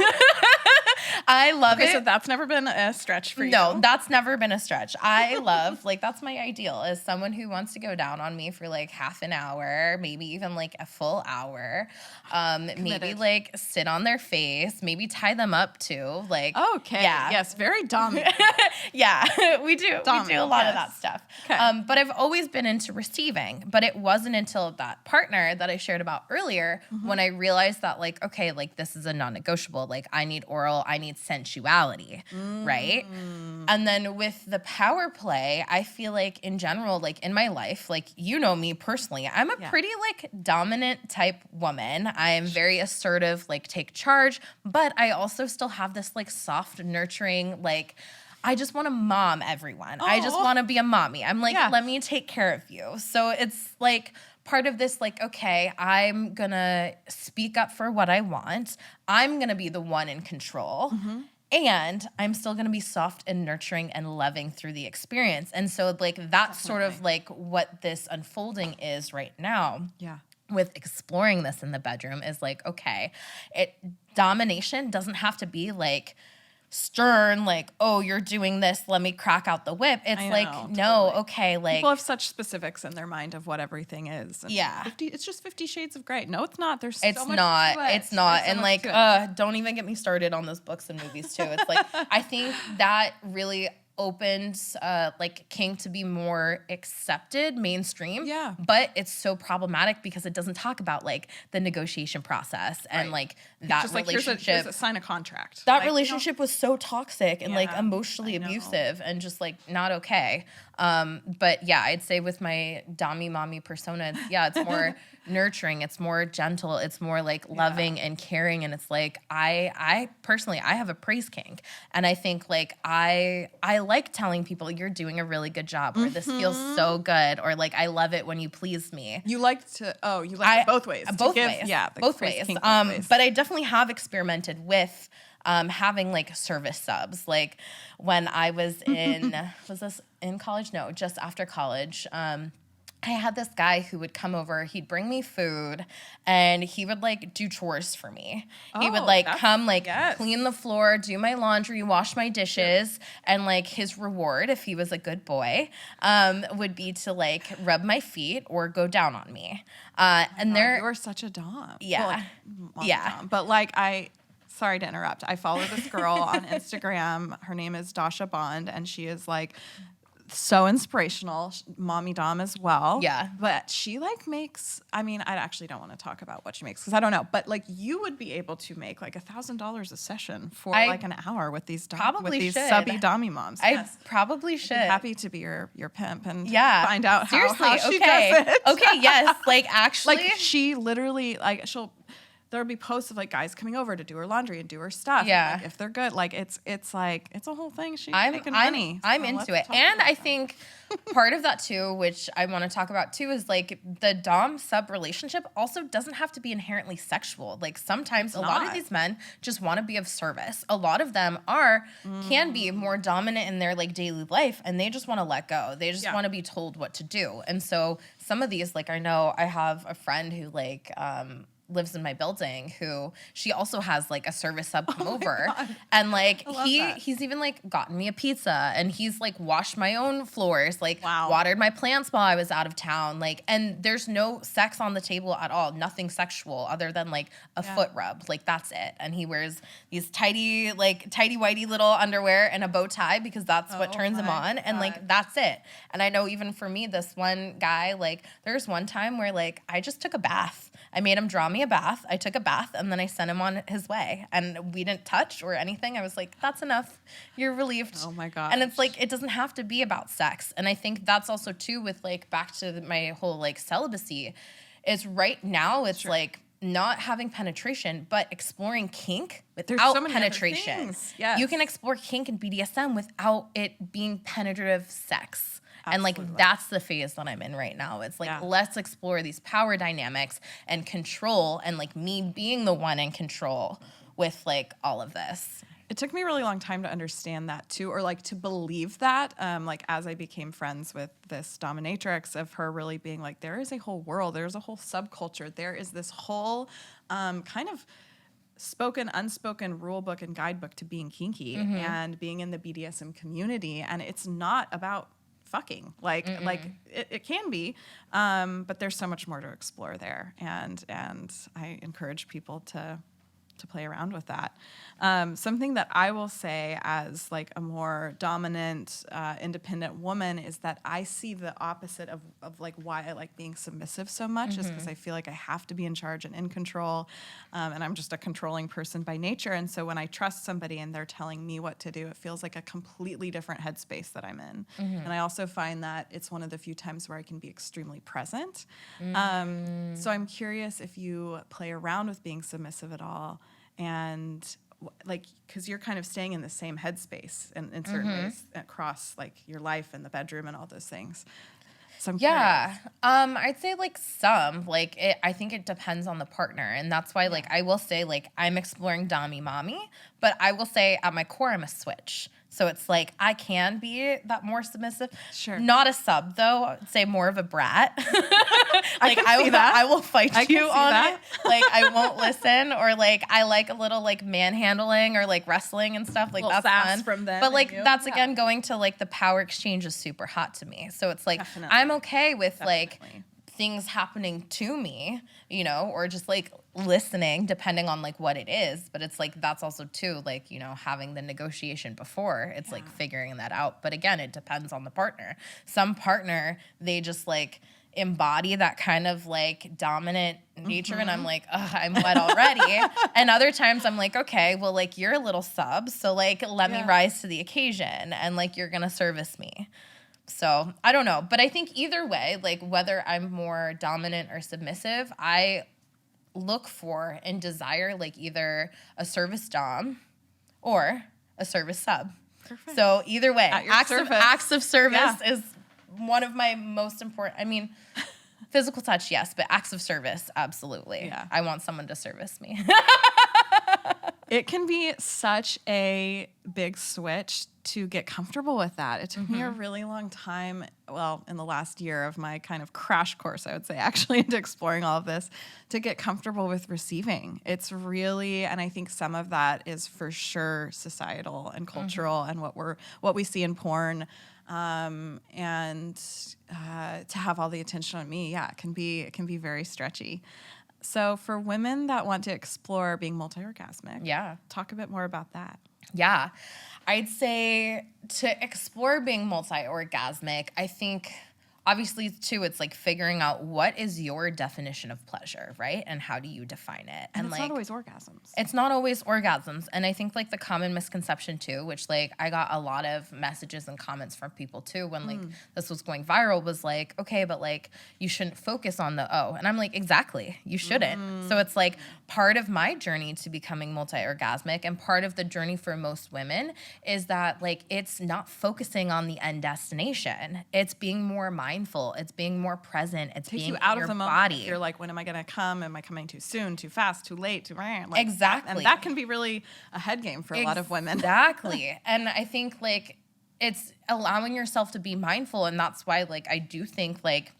I love it. So that's never been a stretch for you. No, that's never been a stretch. I love, like, that's my ideal, is someone who wants to go down on me for like half an hour, maybe even like a full hour. Maybe like sit on their face, maybe tie them up too. Like, okay. Yeah. Yes, very dominant. Yeah, we do. Dominant, we do a lot of yes. that stuff. Okay. But I've always been into receiving. But it wasn't until that partner that I shared about earlier when I realized that, like, okay, like this is a non-negotiable. Like I need oral, I need sensuality, right? And then with the power play, I feel like in general, like in my life, like you know me personally, I'm a pretty like dominant type woman. I'm very assertive, like take charge, but I also still have this like soft, nurturing, like I just want to mom everyone. I just want to be a mommy. I'm like, let me take care of you. So it's like part of this, like, okay, I'm going to speak up for what I want. I'm going to be the one in control. And I'm still going to be soft and nurturing and loving through the experience. And so, like, that's sort of like what this unfolding is right now. Yeah. With exploring this in the bedroom is like, okay, domination doesn't have to be like stern, like, oh, you're doing this, let me crack out the whip. It's like, no, okay, like people have such specifics in their mind of what everything is. And yeah, it's just 50 Shades of Grey. No, it's not. There's it's so much not. to it. It's not. There's so and like, don't even get me started on those books and movies too. It's like I think that really opened like kink to be more accepted mainstream. Yeah. But it's so problematic because it doesn't talk about like the negotiation process and like that just relationship. Here's a sign a contract. That relationship was so toxic and like Yeah, emotionally abusive and just like not okay. But yeah, I'd say with my Dami Mommy persona, it's more nurturing, it's more gentle, it's more like loving and caring. And it's like, I personally, I have a praise kink. And I think like, I like telling people you're doing a really good job, or this feels so good, or like, I love it when you please me. You like to, it both ways. Both ways. Yeah. Both ways. But I definitely have experimented with having like service subs. Like when I was in, was this in college? No, just after college. I had this guy who would come over, he'd bring me food, and he would like do chores for me. He would like come like clean the floor, do my laundry, wash my dishes, and like his reward, if he was a good boy, would be to like rub my feet or go down on me. And you are such a dom. Yeah. Well, dom. But like sorry to interrupt. I follow this girl on Instagram. Her name is Dasha Bond, and she is like so inspirational, mommy dom as well. Yeah. But she like makes, I mean, I actually don't want to talk about what she makes because I don't know, but like you would be able to make like $1,000 a session for like an hour with these subby dommy moms. I probably should. I'd be happy to be your pimp and find out how she does it. Okay, yes. Like actually. Like she literally, like there would be posts of like guys coming over to do her laundry and do her stuff. Yeah. Like, if they're good, like it's a whole thing. She's making money. I'm into it. And I think part of that too, which I want to talk about too, is like the dom sub relationship also doesn't have to be inherently sexual. Like sometimes a lot of these men just want to be of service. A lot of them can be more dominant in their like daily life, and they just want to let go. They just want to be told what to do. And so some of these, like I know I have a friend who like lives in my building who she also has like a service sub come over, and like he's even like gotten me a pizza, and he's like washed my own floors, like watered my plants while I was out of town, like, and there's no sex on the table at all, nothing sexual other than like a foot rub, like that's it. And he wears these tidy whitey little underwear and a bow tie because that's what turns him on. And like that's it. And I know even for me, this one guy, like there's one time where like I just took a bath. I made him draw me a bath. I took a bath, and then I sent him on his way. And we didn't touch or anything. I was like, that's enough. You're relieved. Oh, my gosh. And it's like, it doesn't have to be about sex. And I think that's also, too, with, like, back to my whole, like, celibacy, is right now it's, like, not having penetration, but exploring kink without so penetration. Yes. You can explore kink and BDSM without it being penetrative sex. Absolutely. And like that's the phase that I'm in right now. It's like let's explore these power dynamics and control, and like me being the one in control with like all of this. It took me a really long time to understand that too, or like to believe that. Like as I became friends with this dominatrix, of her really being like, there is a whole world, there's a whole subculture, there is this whole kind of spoken, unspoken rule book and guidebook to being kinky and being in the BDSM community, and it's not about fucking like it can be, but there's so much more to explore there, and I encourage people to play around with that. Something that I will say as like a more dominant, independent woman is that I see the opposite of like why I like being submissive so much is because I feel like I have to be in charge and in control, and I'm just a controlling person by nature. And so when I trust somebody and they're telling me what to do, it feels like a completely different headspace that I'm in. And I also find that it's one of the few times where I can be extremely present. So I'm curious if you play around with being submissive at all, and like, because you're kind of staying in the same headspace in certain ways across like your life and the bedroom and all those things. So I'm curious. I'd say like some, like I think it depends on the partner, and that's why like I will say like I'm exploring dommy mommy, but I will say at my core I'm a switch. So it's like I can be that more submissive. Sure. Not a sub though. I'd say more of a brat. Like I will fight you on it. Like I won't listen, or like I like a little like manhandling or like wrestling and stuff. Like that's fun. From them, but like that's again going to like the power exchange is super hot to me. So it's like I'm okay with like things happening to me, you know, or just like listening, depending on like what it is. But it's like, that's also too, like, you know, having the negotiation before, it's like figuring that out. But again, it depends on the partner. Some partner, they just like embody that kind of like dominant nature, and I'm like, ugh, I'm wet already. And other times I'm like, okay, well, like, you're a little sub, so like let me rise to the occasion, and like you're gonna service me. So I don't know, but I think either way, like whether I'm more dominant or submissive, I look for and desire like either a service dom or a service sub. Perfect. So either way, acts of service is one of my most important. I mean, physical touch, yes, but acts of service, absolutely. Yeah. I want someone to service me. It can be such a big switch to get comfortable with that. It took me a really long time, well, in the last year of my kind of crash course, I would say, actually, into exploring all of this, to get comfortable with receiving. It's really, and I think some of that is for sure societal and cultural and what we see in porn. And to have all the attention on me, it can be very stretchy. So for women that want to explore being multi-orgasmic, talk a bit more about that. Yeah, I'd say to explore being multi-orgasmic, I think obviously too, it's like figuring out what is your definition of pleasure, right? And how do you define it? And it's like, not always orgasms. It's not always orgasms. And I think like the common misconception too, which like I got a lot of messages and comments from people too when like this was going viral, was like, okay, but like you shouldn't focus on the O. And I'm like, exactly, you shouldn't. So it's like part of my journey to becoming multi-orgasmic, and part of the journey for most women is that like it's not focusing on the end destination. It's being more mindful. It's being more present. It's being you out in of the your moment. body. You're like, when am I going to come? Am I coming too soon, too fast, too late, too like, exactly. And that can be really a head game for a lot of women. Exactly. And I think like it's allowing yourself to be mindful, and that's why like I do think like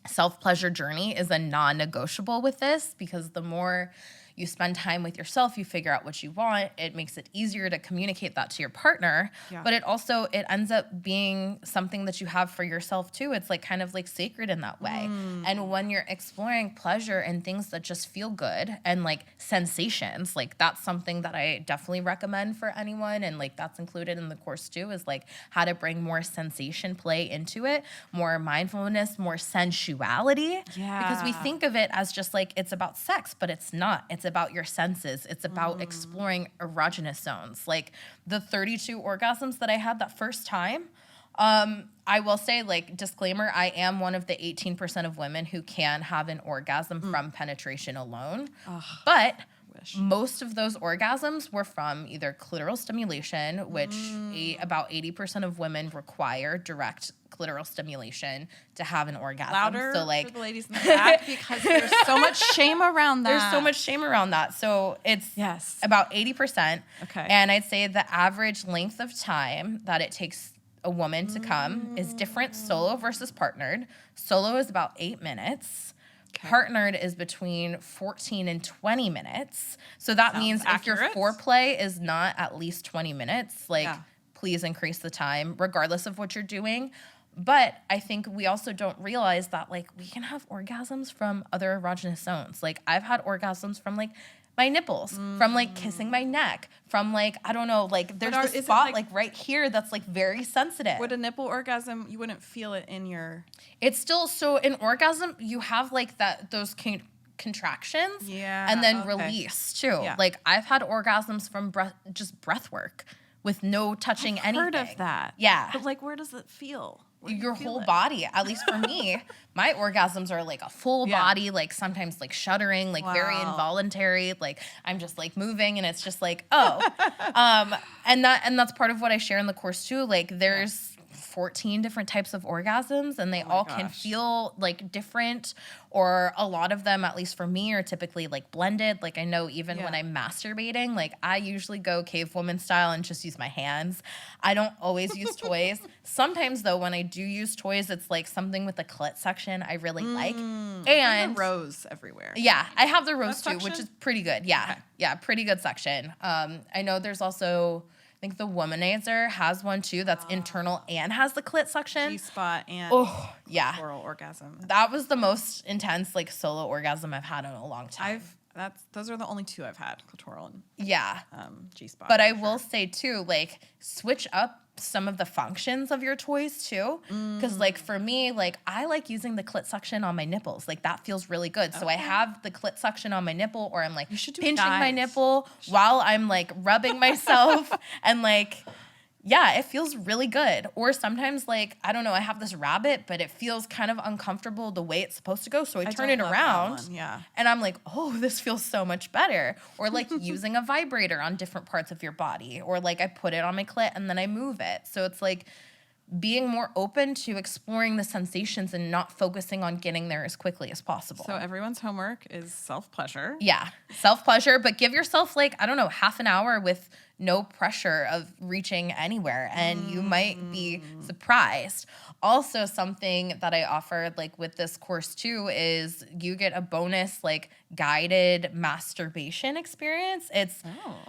self-pleasure journey is a non-negotiable with this, because the more you spend time with yourself, you figure out what you want, it makes it easier to communicate that to your partner. But it ends up being something that you have for yourself too. It's like kind of like sacred in that way. And when you're exploring pleasure and things that just feel good and like sensations, like that's something that I definitely recommend for anyone. And like that's included in the course too, is like how to bring more sensation play into it, more mindfulness, more sensuality. Because we think of it as just like it's about sex, but it's not. It's about your senses. It's about exploring erogenous zones. Like the 32 orgasms that I had that first time, I will say, like, disclaimer, I am one of the 18% of women who can have an orgasm from penetration alone. But most of those orgasms were from either clitoral stimulation, which about 80% of women require direct clitoral stimulation to have an orgasm. Louder so like for the ladies in the back, because there's so much shame around that. There's so much shame around that. So it's about 80%. Okay. And I'd say the average length of time that it takes a woman to come is different, solo versus partnered. Solo is about 8 minutes. Okay. Partnered is between 14 and 20 minutes. So that means accurate. If your foreplay is not at least 20 minutes, like please increase the time regardless of what you're doing. But I think we also don't realize that like we can have orgasms from other erogenous zones. Like I've had orgasms from like my nipples, from like kissing my neck, from like, I don't know, like there's this spot like right here that's like very sensitive. Would a nipple orgasm, you wouldn't feel it in your... It's still, so in orgasm, you have like those contractions and then release too. Yeah. Like I've had orgasms from just breath work with no touching anything. I've heard of that. Yeah. But like, where does it feel? Your whole body, at least for me. My orgasms are like a full body, like sometimes like shuddering, like very involuntary, like I'm just like moving and it's just like, oh. And that's part of what I share in the course too. Like there's 14 different types of orgasms, and they all can feel like different, or a lot of them, at least for me, are typically like blended. Like I know even when I'm masturbating, like I usually go cavewoman style and just use my hands. I don't always use toys. Sometimes though, when I do use toys, it's like something with the clit section I really like. And rose everywhere. Yeah, I have the rose too, which is pretty good. Yeah. Okay. Yeah, pretty good section. I know there's also think the Womanizer has one too that's internal and has the clit suction. G-spot and oral orgasm. That was the most intense like solo orgasm I've had in a long time. Those are the only two I've had, clitoral and G-spot. But I will say too, like, switch up some of the functions of your toys too, because like for me, like I like using the clit suction on my nipples, like that feels really good. So I have the clit suction on my nipple, or I'm like pinching my nipple while I'm like rubbing myself and like, yeah, it feels really good. Or sometimes like, I don't know, I have this rabbit, but it feels kind of uncomfortable the way it's supposed to go. So I turn it around and I'm like, oh, this feels so much better. Or like using a vibrator on different parts of your body, or like I put it on my clit and then I move it. So it's like being more open to exploring the sensations and not focusing on getting there as quickly as possible. So everyone's homework is self-pleasure. Yeah, self-pleasure, but give yourself like, I don't know, half an hour with no pressure of reaching anywhere, and you might be surprised. Also, something that I offered like with this course too is you get a bonus like guided masturbation experience. It's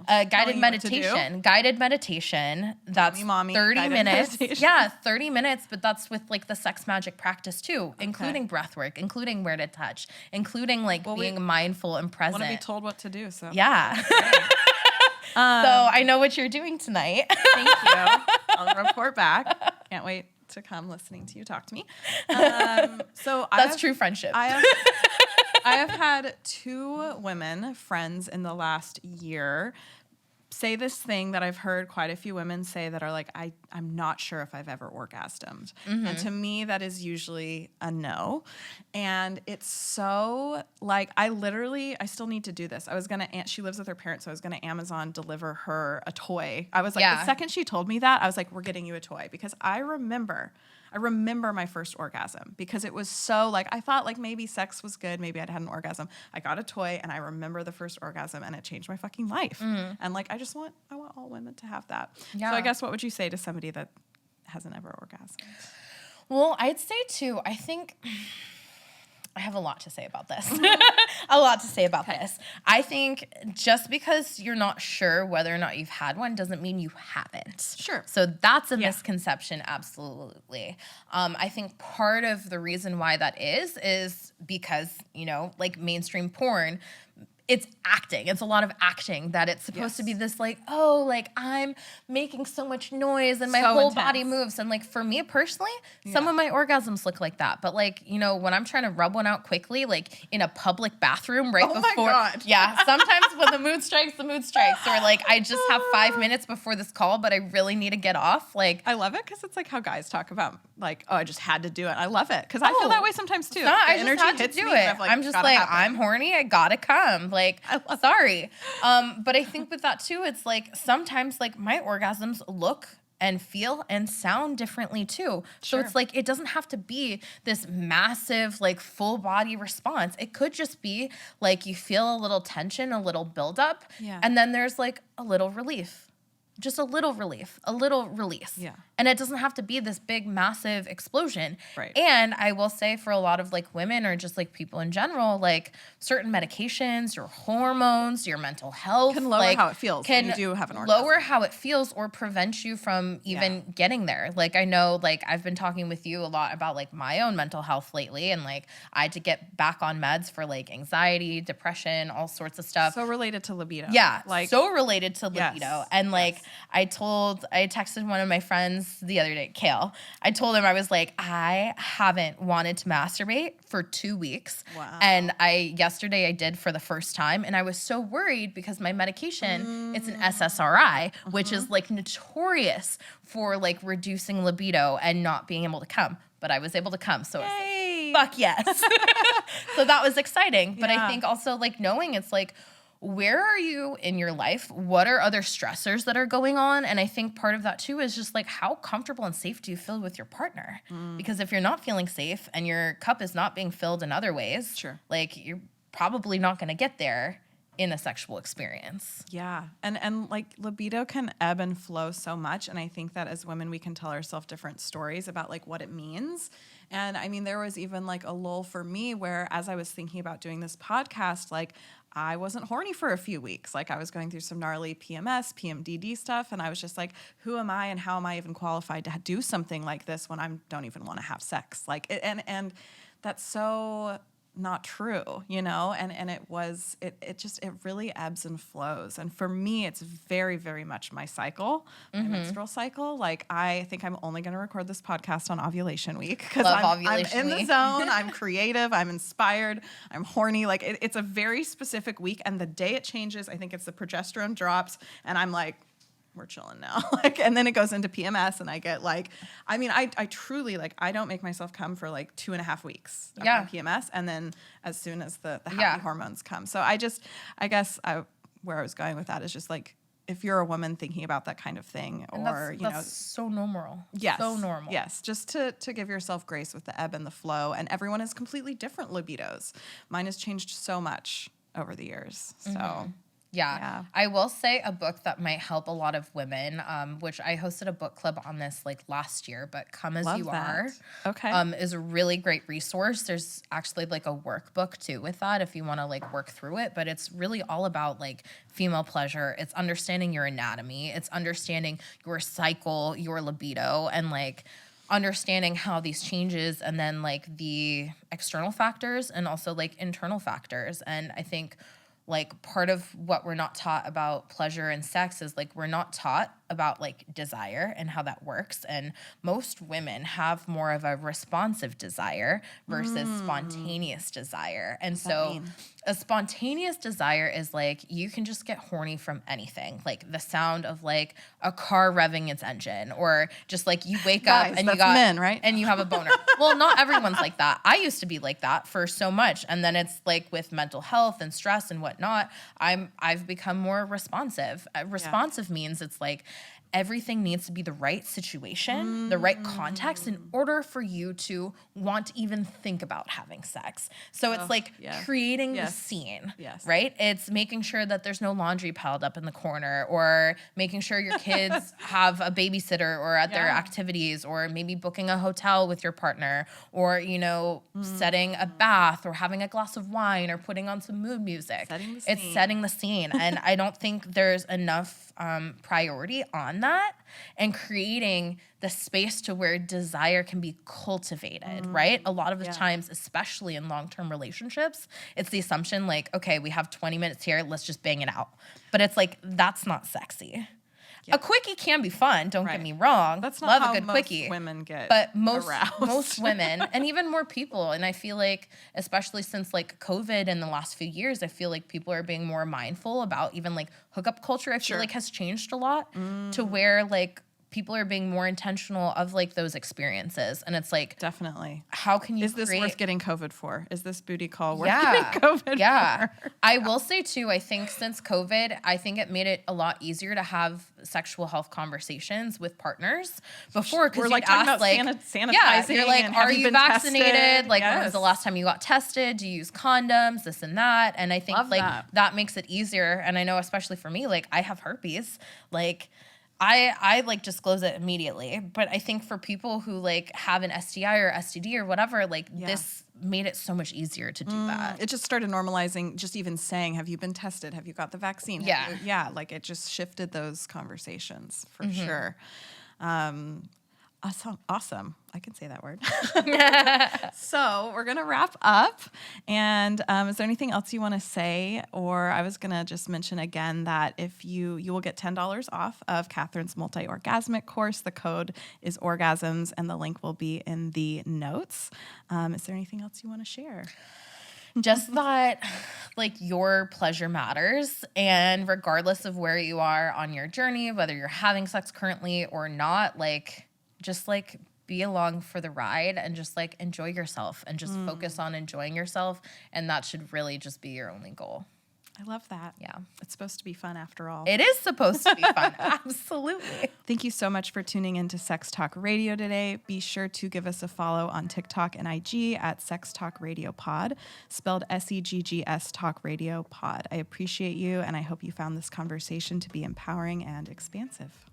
a guided meditation. Guided meditation that's 30 minutes. Meditation. Yeah, 30 minutes, but that's with like the sex magic practice too, including breath work, including where to touch, including like being mindful and present. I want to be told what to do, so. Yeah. So I know what you're doing tonight. Thank you. I'll report back. Can't wait to come listening to you talk to me. So that's true friendship. I have had 2 women friends in the last year say this thing that I've heard quite a few women say that are like, I'm not sure if I've ever orgasmed. And to me, that is usually a no. And it's so like, I still need to do this. She lives with her parents, so I was going to Amazon deliver her a toy. I was like, the second she told me that, I was like, we're getting you a toy, because I remember my first orgasm, because it was so like, I thought like maybe sex was good. Maybe I'd had an orgasm. I got a toy and I remember the first orgasm, and it changed my fucking life. And like, I want all women to have that. Yeah. So I guess what would you say to somebody that hasn't ever orgasmed? Well, I'd say too, I think I have a lot to say about this. This. I think just because you're not sure whether or not you've had one doesn't mean you haven't. Sure. So that's a misconception, absolutely. I think part of the reason why that is because, like mainstream porn, it's acting. It's a lot of acting, that it's supposed to be this like, oh, like I'm making so much noise and my whole body moves. And like for me personally, some of my orgasms look like that. But like, when I'm trying to rub one out quickly, like in a public bathroom before. My God. Yeah. Sometimes when the mood strikes. Or like I just have 5 minutes before this call, but I really need to get off. Like I love it because it's like how guys talk about like, oh, I just had to do it. I love it because I feel that way sometimes too. No, I just had to do it. I'm just like, I'm horny. I gotta come. Like, sorry. But I think with that too, it's like sometimes like my orgasms look and feel and sound differently too. So it's like, it doesn't have to be this massive, like full body response. It could just be like you feel a little tension, a little buildup, and then there's like a little relief. Just a little relief, a little release. Yeah. And it doesn't have to be this big, massive explosion. Right. And I will say for a lot of like women or just like people in general, like certain medications, your hormones, your mental health. Can lower how it feels when you do have an orgasm. Lower how it feels or prevent you from even getting there. Like I know like I've been talking with you a lot about like my own mental health lately, and like I had to get back on meds for like anxiety, depression, all sorts of stuff. So related to libido. Yeah. Like so related to libido. And like I texted one of my friends the other day, Kale. I told him, I was like, I haven't wanted to masturbate for 2 weeks. Wow. And yesterday I did for the first time. And I was so worried because my medication, it's an SSRI, which is like notorious for like reducing libido and not being able to come. But I was able to come. So fuck yes. So that was exciting. But I think also like knowing it's like, where are you in your life? What are other stressors that are going on? And I think part of that too is just like, how comfortable and safe do you feel with your partner? Because if you're not feeling safe and your cup is not being filled in other ways, like you're probably not going to get there in a sexual experience. Yeah. And like libido can ebb and flow so much. And I think that as women, we can tell ourselves different stories about like what it means. And I mean, there was even like a lull for me where as I was thinking about doing this podcast, like I wasn't horny for a few weeks. Like I was going through some gnarly PMS, PMDD stuff. And I was just like, who am I and how am I even qualified to do something like this when I don't even want to have sex? Like, and that's so not true, you know? And it really ebbs and flows. And for me, it's very, very much my cycle, my menstrual cycle. Like I think I'm only going to record this podcast on ovulation week because I'm in the zone. I'm creative. I'm inspired. I'm horny. Like it's a very specific week. And the day it changes, I think it's the progesterone drops and I'm like, we're chilling now. Like, and then it goes into PMS and I get like, I mean, I truly like, I don't make myself come for like 2.5 weeks of my PMS. And then as soon as the happy hormones come. So I guess where I was going with that is just like, if you're a woman thinking about that kind of thing or, that's so normal. Yes. So normal. Yes. Just to give yourself grace with the ebb and the flow. And everyone has completely different libidos. Mine has changed so much over the years. So Yeah. I will say a book that might help a lot of women, which I hosted a book club on this like last year, but Come As You Are is a really great resource. There's actually like a workbook too with that if you want to like work through it, but it's really all about like female pleasure. It's understanding your anatomy. It's understanding your cycle, your libido, and like understanding how these changes and then like the external factors and also like internal factors. And I think like part of what we're not taught about pleasure and sex is like we're not taught about like desire and how that works. And most women have more of a responsive desire versus spontaneous desire. And so a spontaneous desire is like you can just get horny from anything, like the sound of like a car revving its engine, or just like you wake up and you got men, right? And you have a boner. Well, not everyone's like that. I used to be like that for so much, and then it's like with mental health and stress and whatnot, I've become more responsive. Responsive means it's like everything needs to be the right situation, the right context in order for you to want to even think about having sex. So it's like creating the scene, right? It's making sure that there's no laundry piled up in the corner, or making sure your kids have a babysitter or at their activities, or maybe booking a hotel with your partner, or, you know, setting a bath or having a glass of wine or putting on some mood music. It's setting the scene. And I don't think there's enough priority on that and creating the space to where desire can be cultivated, right? A lot of the times, especially in long-term relationships, it's the assumption like, okay, we have 20 minutes here, let's just bang it out. But it's like, that's not sexy. A quickie can be fun, don't get me wrong. That's not Love how a good most quickie. Women get but aroused. most women, and even more people, and I feel like, especially since like COVID in the last few years, I feel like people are being more mindful about even like hookup culture. I feel like has changed a lot to where like people are being more intentional of like those experiences. And it's like, definitely. How can you Is this worth getting COVID for? Is this booty call worth getting COVID for? I will say too, I think since COVID, I think it made it a lot easier to have sexual health conversations with partners before. Cause we're like talking about sanitizing. You're like, are you vaccinated? Tested? Like, when was the last time you got tested? Do you use condoms? This and that. And I think that makes it easier. And I know, especially for me, like I have herpes, like I like disclose it immediately, but I think for people who like have an STI or STD or whatever, like this made it so much easier to do that. It just started normalizing, just even saying, have you been tested? Have you got the vaccine? Like it just shifted those conversations for sure. Awesome. I can say that word. So we're going to wrap up. And is there anything else you want to say? Or I was going to just mention again that if you will get $10 off of Catherine's multi-orgasmic course. The code is Orgasms, and the link will be in the notes. Is there anything else you want to share? Just that, like, your pleasure matters, and regardless of where you are on your journey, whether you're having sex currently or not, like, just like be along for the ride and just like enjoy yourself and just focus on enjoying yourself. And that should really just be your only goal. I love that. Yeah. It's supposed to be fun after all. It is supposed to be fun. Absolutely. Thank you so much for tuning into Sex Talk Radio today. Be sure to give us a follow on TikTok and IG at Sex Talk Radio Pod, spelled SEGGS Talk Radio Pod. I appreciate you, and I hope you found this conversation to be empowering and expansive.